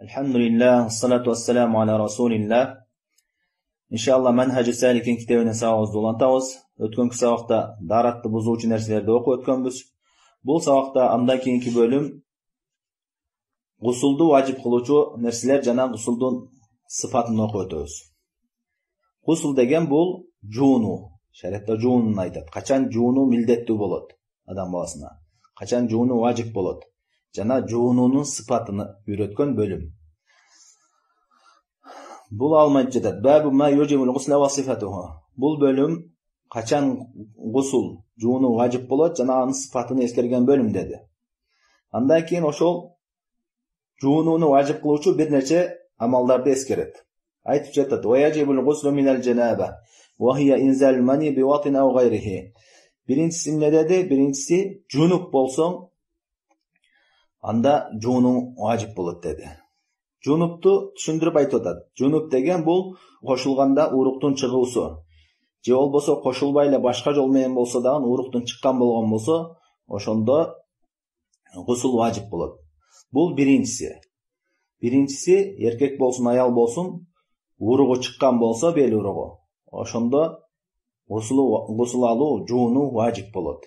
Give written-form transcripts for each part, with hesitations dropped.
Elhamdülillah, salatu vesselamu ala rasulillah. İnşallah Manhaj-ı Salikin kitabını sabağızda olantağız. Ötkönkü sabaqta daratты buzuvchi narsalarni o'qib o'tganmiz. Bu sabaqta andan keyingi bölüm g'usulni vojib qiluvchi narsalar jana g'usulning sifatini o'qib o'tamiz. G'usul degan bu junu. Shariatda jununi aytadi. Qachon junu mildatli bo'ladi odam bolasina. Qachon junu vojib bo'ladi. Jana jununing sifatini o'rgatgan bölüm. Bu almaycıda babu ma yujibul ghusla wa sifatuhu. Bu bölüm qachon g'usul junu vojib bo'ladi, jana onun sifatini eskergen bölüm dedi. Andan keyin oşol jununi vojib qiluvchi bir necha amallarni eskeradi. Aytib жатады: "Wa yajibul ghuslu min al-janaba wa hiya inzal mani bi watin aw ghayrihi." Birincisi ne dedi? Birincisi junub bolsong anda junu vojib bo'ladi dedi. Junubtu tushundirib aytadi. Junub degan bu qo'shilganda uruqdan chiquvsi. Je bo'lsa qo'shilbayla boshqa yo'l bilan bo'lsa da uruqdan chiqqan bo'lgan bo'lsa, o'shanda g'usul vojib bo'ladi. Bu birinchisi. Birinchisi erkak bo'lsin, ayol bo'lsin, urug'i chiqqan bo'lsa, bel urug'i. O'shanda g'usul alu junu vojib bo'ladi.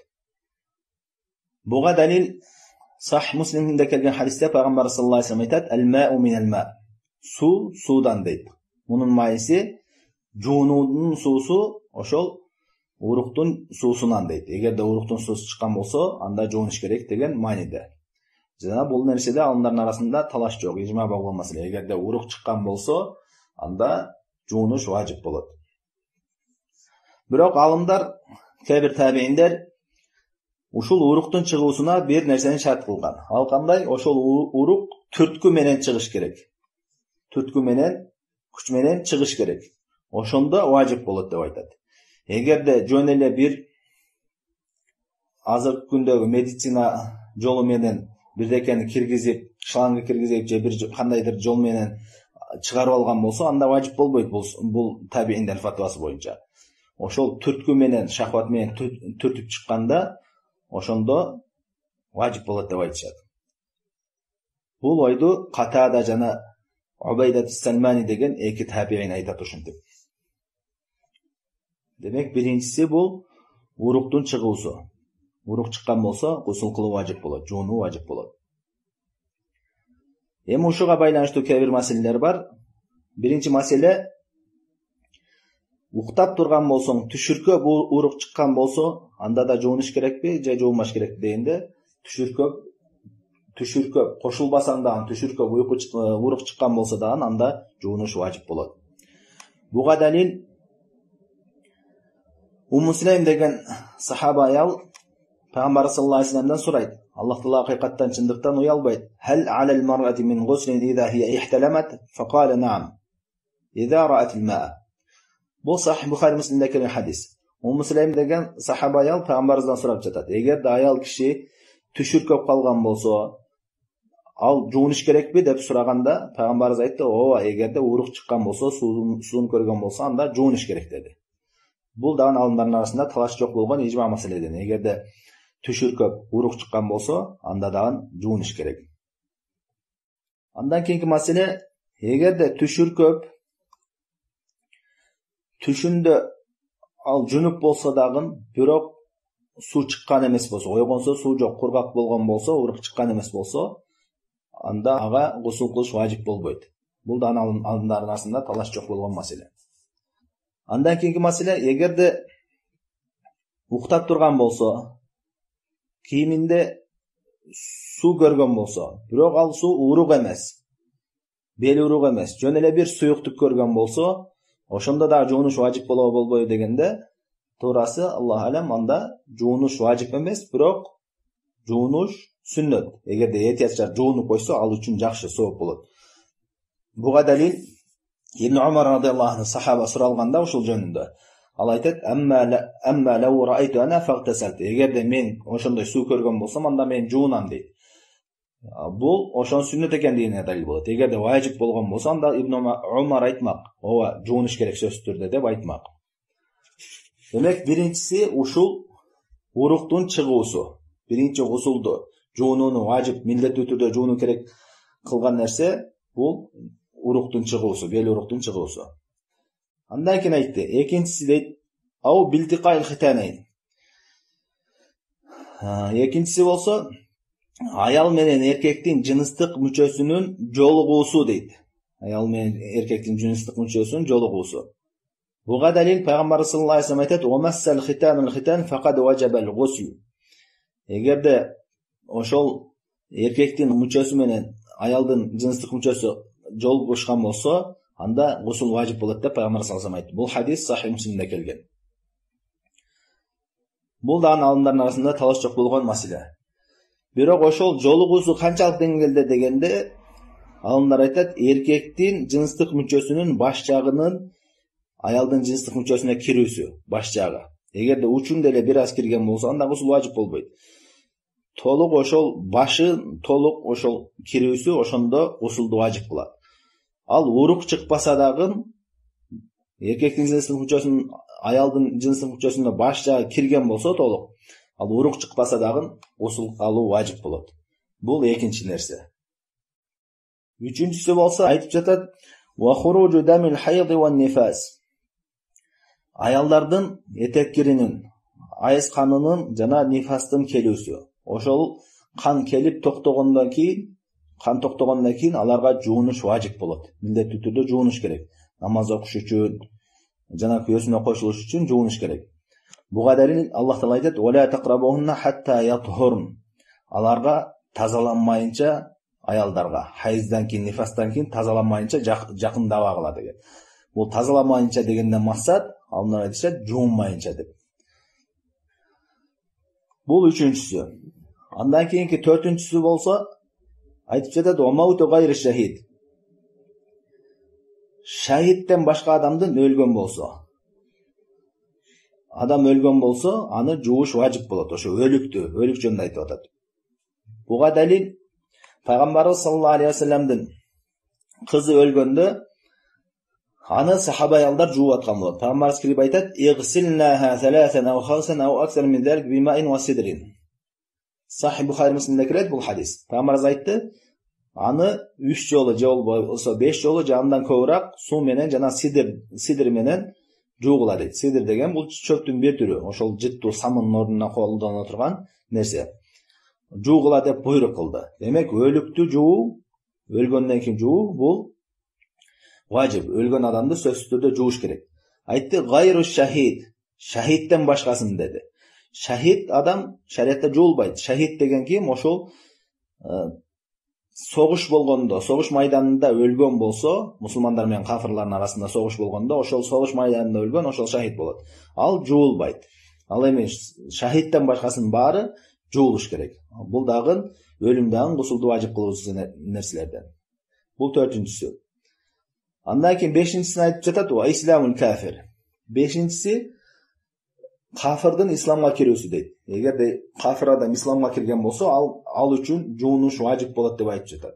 Buga dalil Sahih Muslim'de kelgen hadiste Peygamber sallallahu aleyhi ve sellem aytadi: "El-ma'u minel-ma'." Su sudan deydi. Bunun mayisi jununun susu oşol uruqtun susundan deydi. Eğer de uruqtun susu çıkan bolsa, anda juniş gerek degen manide. Jana bu nersede alımların arasında talaş yok, icma bağlanması. Eğer de uruq çıkan bolsa, anda juniş vacip болады. Biroq alımlar, kebir tabiinler uşul uruqtun çıgusuna bir nerseni şart kılgan. Al qanday? Oşol uruq türtkü menen çıgış gerek. Türtkü menen, kuch menen çıgış gerek. Oşonda vacip bolot dep aytadi. Egerde jön ele bir azırkı kündөгү meditsina жолу менен бирдекени киргизип, шлангы киргизип же bir кандайдыр жол менен чыгарып алган болсо, анда вacip болбойт бул табииндер фатвасы боюнча. Ошол түрткү менен, шахват менен түртүп чыкканда ошондо вacip болот деп айтышат. Бул ойду Катада жана Убайдат Салмани деген эки табиин айтат ушинтип. Демек биринчиси бул уруктун чыгуусу. Урук чыккан болсо, гусул кылуу вacip болот, жууну вacip болот. Эми ушуга байланыштуу кээ бир маселелер бар. Биринчи маселе, уктап турган болсоң, түшүркө бул урук чыккан болсо, анда да жуунуш керекпи же жуунбаш керек дегенде, түшүркө кошулбасаң дагы түшүркө урук чыккан болсо дагы анда жуунуш вacip болот. Буга далил Сулейм деген сахаба аял Пайгамбар саллаллаху алейхи ва салламдан сурайт. Аллах Таала акыйкаттан чындыктан уялбайт. Хал алал мар'ати мин гуслин иза хия ихталамат? Факала наам. Иза раат ал-ма. Bu Sahih Bukhari Müslim'de kelgan hadis. Sulaym degan sahaba ayol payg'ambarimizdan so'rab жатат. Agar ayol kishi tushur ko'p qolgan bo'lsa, al juvunish kerakmi deb so'raganda payg'ambarimiz aytdi: "O, agarda uruq chiqqan bo'lsa, suvni ko'rgan bo'lsa, unda juvunish kerak" dedi. Bu da'van olimlarning orasida talash yo'q bo'lgan ijmo masala edi. Agarda tushur ko'p, uruq chiqqan bo'lsa, unda da'van juvunish kerak. Undan keyingi masala, agarda tushur ko'p Түшүндө ал жунуп болсо дагы, бирок суу чыккан эмес болсо, ойгонсо суу жок, кургак болгон болсо, урук чыккан эмес болсо, анда ага гусул кылыш вacip болбойт. Бул да алымдардын арасында талаш жок болгон маселе. Андан кийинки маселе, эгерде уктап турган болсо, кийиминде суу көргөн болсо, бирок ал суу урук эмес, бел урук эмес, жөн эле бир суюктук көргөн болсо, ошондо да жуунуш вacip болбойт дегенде, туурасы Аллах алам анда жуунуш вacip эмес, бирок жуунуш сүннөт. Эгерде этиясчар жуунуп койсо, ал үчүн жакшы сооп болот. Буга далил Ибн Умар радыйаллаху анху сахаба суралганда ушул жөнүндө. Ал айтат: "Амма лау раайту ана фагтасалт." Эгерде мен ошондой суу көргөн болсом, анда мен жуунам дейт. Бул ошон сүннөт экендигине далил болот. Эгерде вacip болгон болсо, анда Ибн Умар айтмак: "Ооба, жуунуш керек сөзсүз түрдө" деп айтмак. Демек, биринчиси ушул уруктун чыгуусу. Биринчи гусулду, жуунууну вacip, милдеттүү түрдө жуунуу керек кылган нерсе Бул уруктун чыгуусу, бел уруктун чыгуусу. Андан кийин айтты. Экинчиси дейт, ау билтикайл хитанайн. Экинчиси болсо, аял менен эркектин жыныстык мүчөсүнүн жолугуусу дейт. Аял менен эркектин жыныстык мүчөсүнүн жолугуусу. Буга далил пайгамбар саллаллаху алейхи вассалам айтат: "Умассал хитанул хитан факад ваджабал гусл." Эгерде ошол эркектин мүчөсү менен аялдын жыныстык мүчөсү жолугушкан болсо, анда гусул важип болот деп пайгамбар саллаллаху алейхи вассалам айтты. Бул хадис Сахих Муслимде келген. Бул да алымдардын арасында талаш жок болгон маселе. Бирок ошол жолугуусу канчалык деңгээлде дегенде, алымдар айтат, эркектин жыныстык мүчөсүнүн баш жагынын аялдын жыныстык мүчөсүнө кирүүсү, баш жагы. Эгерде учун деле бир аз кирген болсо, анда гусул важип болбойт. Толук ошол башы толук ошол кирүүсү ошондо гусулду важип кылат. Ал урук чыкпаса дагы эркектин жыныстык мүчөсүнүн аялдын жыныстык мүчөсүнө баш жагы кирген болсо толук, ал урук чыкпаса дагы гусул алуу важип болот. Бул экинчи нерсе. Үчүнчүсү болсо айтып жатат: "Ва хуруджу дамил хайд ва нифас." Аялдардын этеккиринин, айыз канынын жана нифастын келүүсү. Ошол кан келип токтогондон кийин, аларга жуунуш важип болот. Милдеттүү түрдө жуунуш керек. Намаз окуш үчүн жана күйөөсүнө кошулуш үчүн жуунуш керек. Буга далил Аллах Таала айтат: "Ва ла тaqrabunna hatta yathurn." Аларга тазаланмайынча, аялдарга хайыздан кийин, нифастан кийин тазаланмайынча жакындабагыла деген. Бул тазаламайынча дегенден максат, алар айтышат, жуунмайынча деп. Бул үчүнчүсү. Андан кийинки төртүнчүсү болсо, айтып жатат: "Омауту гайри шахид." Шахидтен башка адамдын өлгөн болсо, адам өлгөн болсо, аны жууш важип болот. Ошо өлүк жөнүндө айтып атат. Буга далил пайгамбарыбыз саллаллаху алейхи вассаламдын кызы өлгөндө аны сахаба аялдар жууп аткан болот. Пайгамбарыбыз кирип айтат: "Игсилнаха саласан ау хамсан ау аксар мин залик бимаин ва сидрин." Сахих Бухари Муслимде келет бул хадис. Пайгамбарыбыз айтты: "Аны 3 жолу же болбосо 5 жолу же андан көбүрөөк суу менен жана сидр менен жуугула" дейт. Сидр деген бул чөптүн бир түрү. Ошол жыттуу самындын ордуна колдоно турган нерсе. Жуугула деп буйрук кылды. Демек, өлүктү жуу, өлгөндөн кийин жуу бул важип. Өлгөн адамды сөзсүз түрдө жууш керек. Айтты: "Гайру шахид." Шахидтен башкасын деди. Шахид адам шариатта жуулбайт. Шахид деген ким? Ошол согуш болгондо, согуш майданында өлгөн болсо, мусулмандар менен кафирлардын арасында согуш болгондо, ошол согуш майданында өлгөн, ошол шахид болот. Ал жуулбайт. Ал эми шахидтен башкасынын баары жуулуш керек. Бул дагы өлүм дагы гусулду важип кылуучу нерселерден. Бул төртүнчүсү. Андан кийин бешинчисин айтып жатат: "Ва исламул кафир." Бешинчиси кафирдин исламга кирүүсү дейт. Эгерде кафир адам исламга кирген болсо, ал үчүн жуунуш важип болот деп айтып жатат.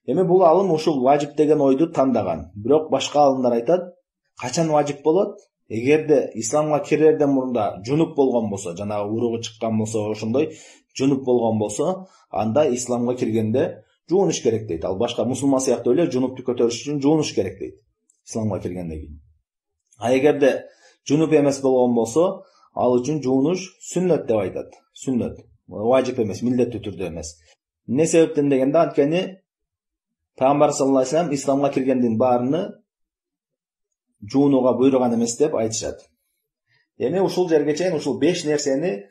Эми бул алым ушул важип деген ойду тандаган. Бирок башка алымдар айтат: качан важип болот? Эгерде исламга кирерден мурда жунуп болгон болсо, жанагы уругу чыккан болсо, ошондой жунуп болгон болсо, анда исламга киргенде жуунуш керек дейт. Ал башка мусулман сыяктуу эле жунупту көтөрүш үчүн жуунуш керек дейт. Исламга киргенден кийин. А эгерде жунуп эмес болгон болсо, ал үчүн жуунуш сүннөт деп айтат. Сүннөт. Важип эмес, милдеттүү түрдө эмес. Эмне себептен дегенде, анткени Пайгамбар саллаллаху алейхи вассалам исламга киргендин баарыны жуунууга буйруган эмес деп айтышат. Эми ушул жерге чейин ушул 5 нерсени,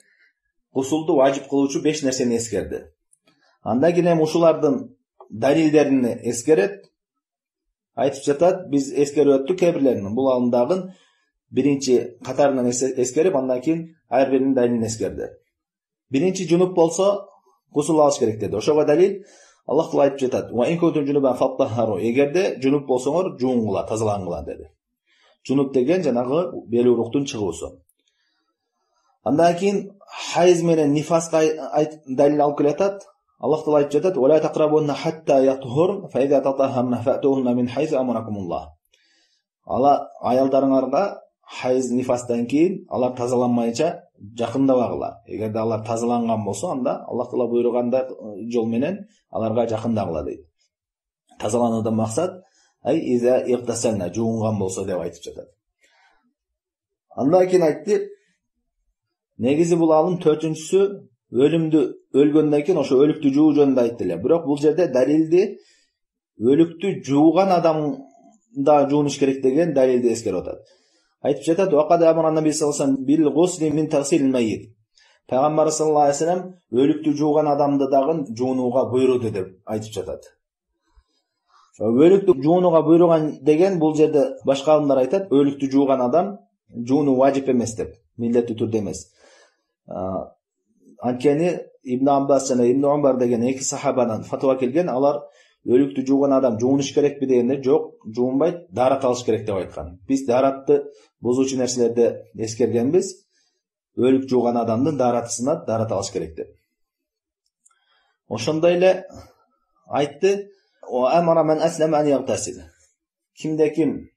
гусулду важип кылуучу 5 нерсени эскерди. Андан кийин ушулардын далилдерин эскерет. Айтып жатат, биз эскерип өттүк кебирлерин. Бул алымдагы биринчи катарынан эскерип, андан кийин ар биринин далилин эскерди. Биринчи жунуп болсо, гусул алыш керек деди. Ошого далил Аллах Таала айтып жатат: "Ва ин кунтум жунубан фаттахару." Эгерде жунуп болсоңор, жуунгула, тазалангыла деди. Жунуп деген жанагы бел уруктун чыгуусу. Андан кийин хайыз менен нифаска далил алып келатат. Аллах Таала айтып жатат: "Ва ла тaqrabunna hatta yathur, fa idza tatahharna fa'tuhunna min haythu amarakumullah." Ала аялдарыңарга хайыз нифастан кийин алар тазаланмайынча жакындабагыла. Эгерде алар тазаланган болсо, анда Аллах Таала буйругандай жол менен аларга жакындагыла дейт. Тазаланудан мақсат ай иза иғтасална жуынған болса деп айтып жатады. Андан кейін айтты, негізі бұл алым төртіншісі өлімді өлгөндөн кийин ошо өлүктү жуу жөнүндө айтты эле. Бирок бул жерде далилди өлүктү жууган адам да жуунуш керек деген далилди эскерип атат. Айтып жатат: "Вакад амара наби саллаллаху алейхи ва саллям бил гусли мин тагсилил майит." Пайгамбар саллаллаху алейхи ва саллям өлүктү жууган адамды дагы жуунууга буйруду деп айтып жатат. Өлүктү жуунууга буйруган деген бул жерде башка алымдар айтат, өлүктү жууган адам жууну важип эмес деп, милдеттүү түрдө эмес. Анткени Ибн Аббас жана Ибн Умар деген эки сахабадан фатва келген, алар өлүктү жууган адам жуунуш керекпи дегенде жок, жуунбайт, дарат алыш керек деп айткан. Биз даратты бузуучу нерселерди эскергенбиз. Өлүк жууган адамдын дараты сынат, дарат алыш керек деп. Ошондой эле айтты: "Ва амара ман аслама ан яғтасил." Кимде ким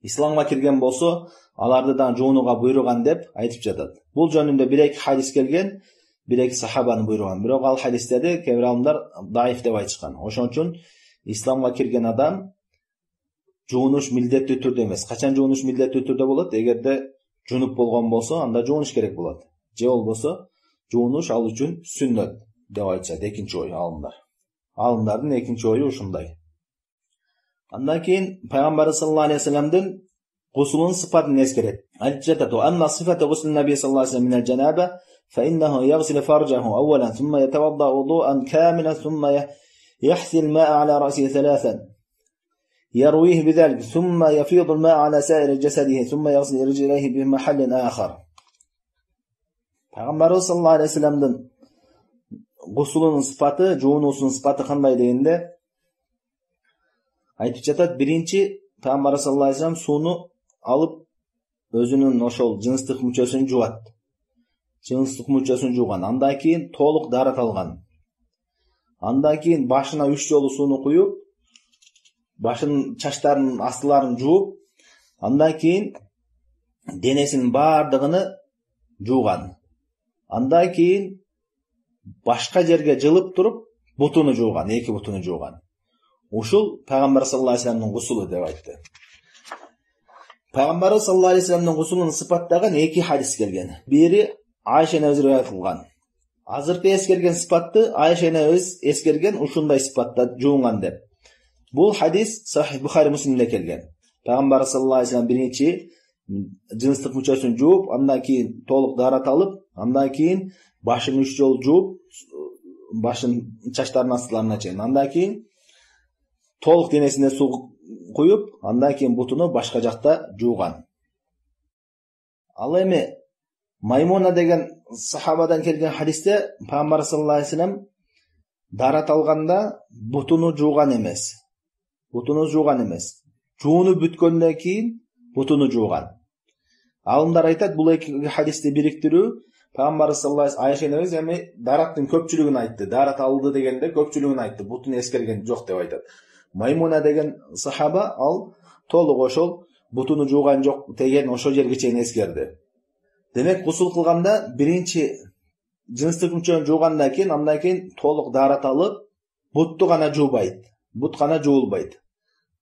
исламга кирген болсо, аларды да жуунууга буйруган деп айтып жатат. Бул жөнүндө бир-эки хадис келген, бир-эки сахабанын буйруган. Бирок ал хадистерди кээ бир алымдар даиф деп айтышкан. Ошон үчүн исламга кирген адам жуунуш милдеттүү түрдө эмес. Качан жуунуш милдеттүү түрдө болот? Эгерде жунуп болгон болсо, анда жуунуш керек болот. Же болбосо жуунуш ал үчүн сүннөт деп айтышат. Экинчи ой алымдар. Алымдардын экинчи ою ушундай. Андан кийин Пайгамбар саллаллаху алейхи ва салламдын гусулунун сыпатын эскерет. Айтып жатат: "Амма сифату гусл наби саллаллаху алейхи ва саллям минал жанаба, fa innahu yaghsilu farjahu awwalan thumma yatawadda wudu'an kamilan thumma yahsil al-ma'a 'ala ra'sihi thalathan. يرويه بذلك ثم يفيض الماء على سائر جسده ثم يغسل رجليه بمحل آخر." Пайгамбар саллаллаху алейхи ва салламдын гусулунун сыпаты, жуунуусунун сыпаты кандай дегенде айтып жатат: биринчи Пайгамбар саллаллаху алейхи ва саллям сууну алып өзүнүн ошол жыныстык мүчөсүн жуат. Жыныстык мүчөсүн жууган. Андан кийин толук дарат алган. Андан кийин башына 3 жолу сууну куюп, башын чачтарын астыларын жууп, андан кийин денесинин бардыгыны жууган. Андан кийин башка жерге жылып туруп бутуну жууган, эки бутуну жууган. Ушул Пайгамбар саллаллаху алейхи ва салламдын гусулу деп айтты. Пайгамбар саллаллаху алейхи ва салламдын гусулун сыпаттаган эки хадис келген. Бири Айша энебиз риwayat кылган. Азыркы эскерген сыпатты Айша энебиз эскерген ушундай сыпатта жуунган деп. Бул хадис Сахих Бухари Муслимде келген. Пайгамбар саллаллаху алейхи ва саллям биринчи жыныстык мүчөсүн жууп, андан кийин толук дарат алып, андан кийин башын 3 жолу жууп, башын чачтарын астыларына чейин, андан кийин толук денесине суу куюп, андан кийин бутуну башка жакта жууган. Ал эми Маймуна деген сахабадан келген хадисте Пайгамбар саллаллаху алейхи ва саллям дарат алганда бутуну жууган эмес. Бутуну жууган эмес. Жууну бүткөндөн кийин бутуну жууган. Алымдар айтат, бул эки хадисти бириктирүү Пайгамбар саллаллаху алейхи ва саллям Айша энебиз эми дараттын көпчүлүгүн айтты. Дарат алды дегенде көпчүлүгүн айтты. Бутун эскерген жок деп айтат. Маймуна деген сахаба ал толук ошол бутуну жууган жок деген ошол жерге чейин эскерди. Демек гусул кылганда биринчи жыныстык мүчөнү жуугандан кийин андан кийин толук дарат алып, бутту гана жуубайт. Бут гана жуулбайт.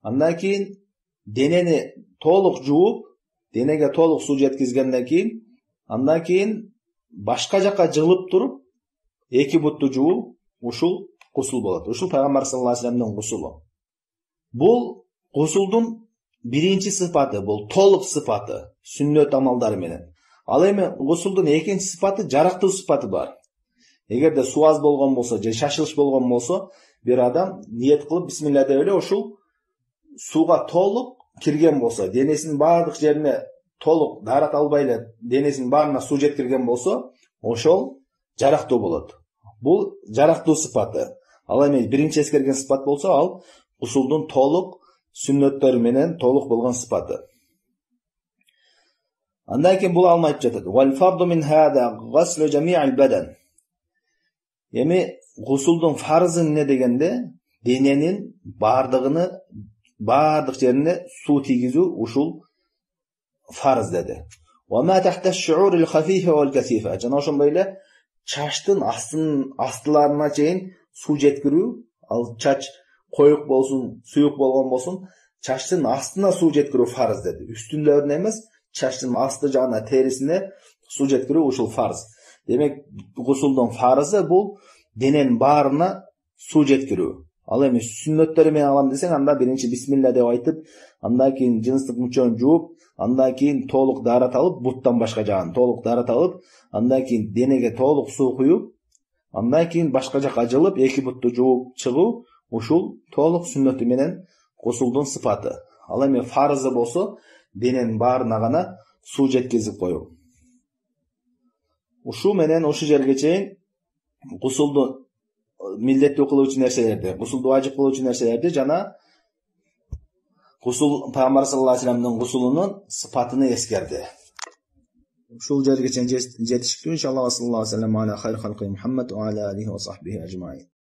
Андан кийин денени толук жууп, денеге толук суу жеткизгенден кийин андан кийин башка жака жылып туруп, эки бутту жуу, ушул гусул болот. Ушул Пайгамбар саллаллаху алейхи ва салламдын гусулу. Бул гусулдун биринчи сыпаты, бул толук сыпаты, сүннөт амалдары менен. Ал эми гусулдун экинчи сыпаты, жарактуу сыпаты бар. Эгерде суу аз болгон болсо, же шашылыш болгон болсо, бир адам ниет кылып бисмилла деп эле ушул сууга толук кирген болсо, денесинин бардык жерине толук дарат албай эле денесинин баарына суу жеткирген болсо, ошол жарактуу болот. Бул жарактуу сыпаты. Ал эми биринчи эскерген сыпат болсо, ал гусулдун толук сүннөттөрү менен толук болгон сыпаты. Андан кийин бул алма айтып жатат: "Вал фарду мин хада гасл жами'ал бадан." Эми гусулдун фарзы эмне дегенде, дененин бардыгыны, бардык жерине суу тийгизүү ушул фарз деди. "Ва ма tahta ash-shu'ur al-khafifa wal-kasifa." Жана ошондой эле чачтын астыларына чейин суу жеткирүү, ал чач koyuq bolsun, suyuq bolgon bolsun, çaştın astına su жеткирүү farz dedi. Üstünlerine emas, çaştın astı jagına terisine su жеткирүү uşul farz. Demek gusuldun farzı bu denen barına su жеткирүү. Al emes sünnetleri men alam deseng, anda birinci bismillah dep aytıp, andan keyin жыныстык мучон жууп, andan keyin толук daarat alıp, buttan başka jagын толук daarat alıp, andan keyin denege толук su kuyup, andan keyin başka jak ajılıp, iki buttu жууp чыгуу, ушул толук сүннөтү менен гусулдун сыпаты. Ал эми фарзы болсо, дененин баарына гана суу жеткизип коюу. Ушу менен ушу жерге чейин гусулду милдеттүү кылуучу нерселерди, гусулду важип кылуучу нерселерди жана гусул Пайгамбар саллаллаху алейхи вассаламдын гусулунун сыпатыны эскерди. Ушул жерге чейин жетиштиктүү. Иншаллах саллаллаху алейхи ва саллям ала хайр халқи Мухаммад ва ала алихи ва сахбихи ажмаин.